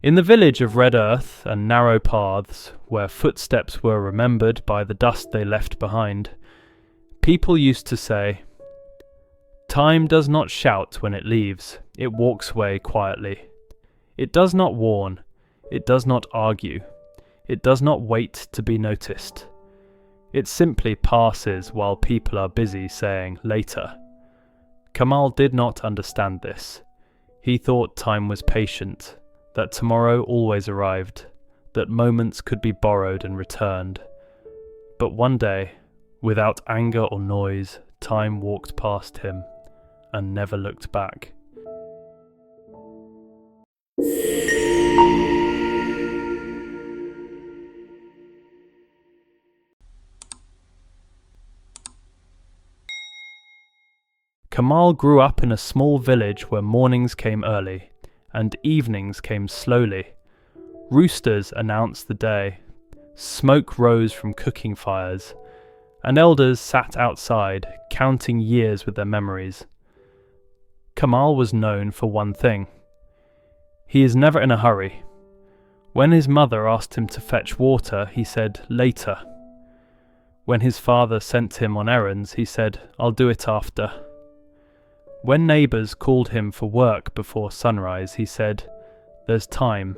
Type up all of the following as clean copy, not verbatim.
In the village of red earth and narrow paths, where footsteps were remembered by the dust they left behind, people used to say, "Time does not shout when it leaves, it walks away quietly. It does not warn, it does not argue, it does not wait to be noticed. It simply passes while people are busy saying later." Kamal did not understand this. He thought time was patient, that tomorrow always arrived, that moments could be borrowed and returned. But one day, without anger or noise, time walked past him and never looked back. Kamal grew up in a small village where mornings came early and evenings came slowly. Roosters announced the day, smoke rose from cooking fires, and elders sat outside, counting years with their memories. Kamal was known for one thing. He is never in a hurry. When his mother asked him to fetch water, he said, "Later." When his father sent him on errands, he said, "I'll do it after." When neighbours called him for work before sunrise, he said, "There's time."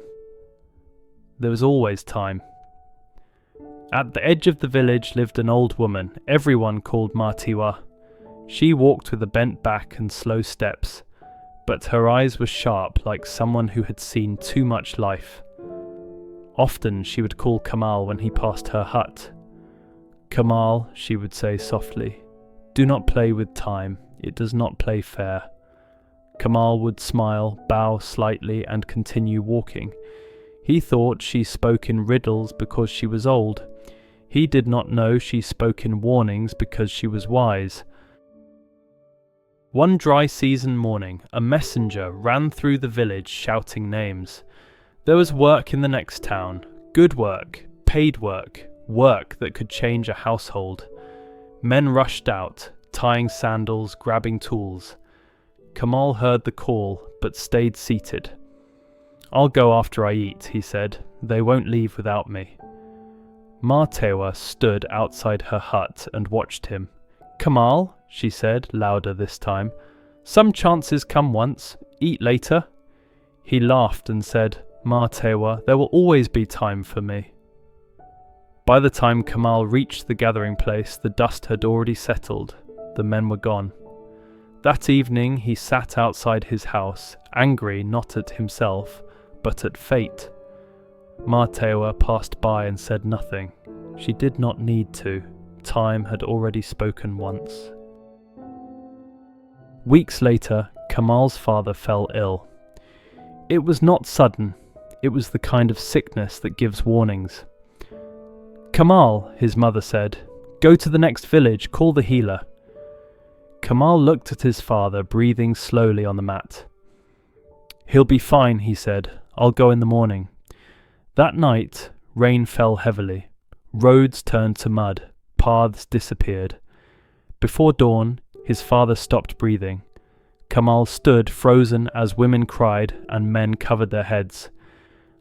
There was always time. At the edge of the village lived an old woman everyone called Matiwa. She walked with a bent back and slow steps, but her eyes were sharp like someone who had seen too much life. Often she would call Kamal when he passed her hut. "Kamal," she would say softly, "do not play with time. It does not play fair." Kamal would smile, bow slightly, and continue walking. He thought she spoke in riddles because she was old. He did not know she spoke in warnings because she was wise. One dry season morning, a messenger ran through the village shouting names. There was work in the next town, good work, paid work, work that could change a household. Men rushed out, tying sandals, grabbing tools. Kamal heard the call, but stayed seated. "I'll go after I eat," he said. "They won't leave without me." Matewa stood outside her hut and watched him. "Kamal," she said, louder this time, "some chances come once. Eat later." He laughed and said, "Matewa, there will always be time for me." By the time Kamal reached the gathering place, the dust had already settled. The men were gone. That evening he sat outside his house, angry not at himself, but at fate. Matewa passed by and said nothing. She did not need to. Time had already spoken once. Weeks later, Kamal's father fell ill. It was not sudden. It was the kind of sickness that gives warnings. "Kamal," his mother said, "go to the next village, call the healer." Kamal looked at his father, breathing slowly on the mat. "He'll be fine," he said. "I'll go in the morning." That night, rain fell heavily. Roads turned to mud. Paths disappeared. Before dawn, his father stopped breathing. Kamal stood frozen as women cried and men covered their heads.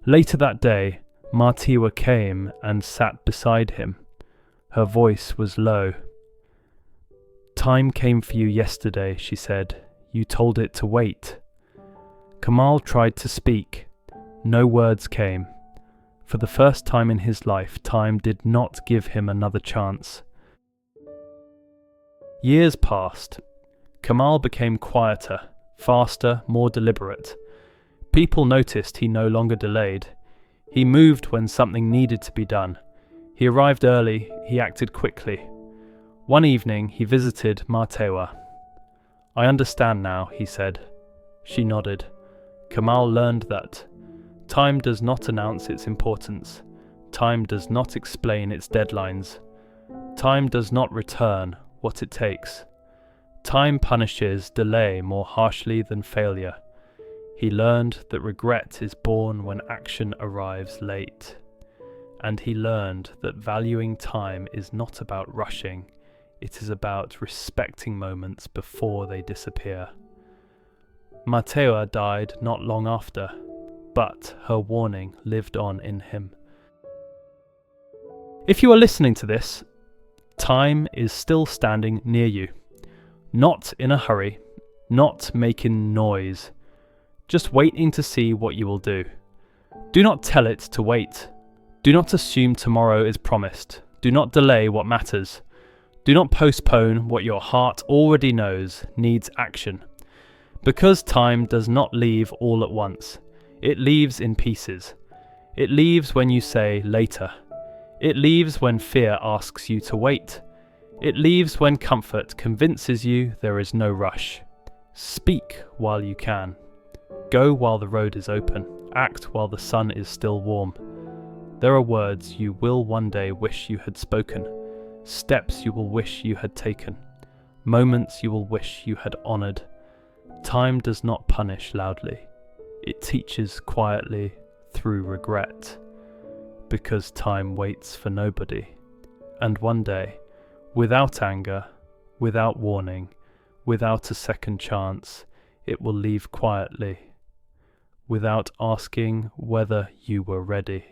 Later that day, Matiwa came and sat beside him. Her voice was low. "Time came for you yesterday," she said. "You told it to wait." Kamal tried to speak. No words came. For the first time in his life, time did not give him another chance. Years passed. Kamal became quieter, faster, more deliberate. People noticed he no longer delayed. He moved when something needed to be done. He arrived early, he acted quickly. One evening he visited Matewa. "I understand now," he said. She nodded. Kamal learned that time does not announce its importance. Time does not explain its deadlines. Time does not return what it takes. Time punishes delay more harshly than failure. He learned that regret is born when action arrives late. And he learned that valuing time is not about rushing. It is about respecting moments before they disappear. Matewa died not long after. but her warning lived on in him. If you are listening to this, time is still standing near you. Not in a hurry, not making noise, just waiting to see what you will do. Do not tell it to wait. Do not assume tomorrow is promised. Do not delay what matters. Do not postpone what your heart already knows needs action. Because time does not leave all at once. It leaves in pieces. It leaves when you say later. It leaves when fear asks you to wait. It leaves when comfort convinces you there is no rush. Speak while you can. Go while the road is open. Act while the sun is still warm. There are words you will one day wish you had spoken. Steps you will wish you had taken. Moments you will wish you had honoured. Time does not punish loudly. It teaches quietly through regret. Because time waits for nobody. And one day, without anger, without warning, without a second chance, it will leave quietly, without asking whether you were ready.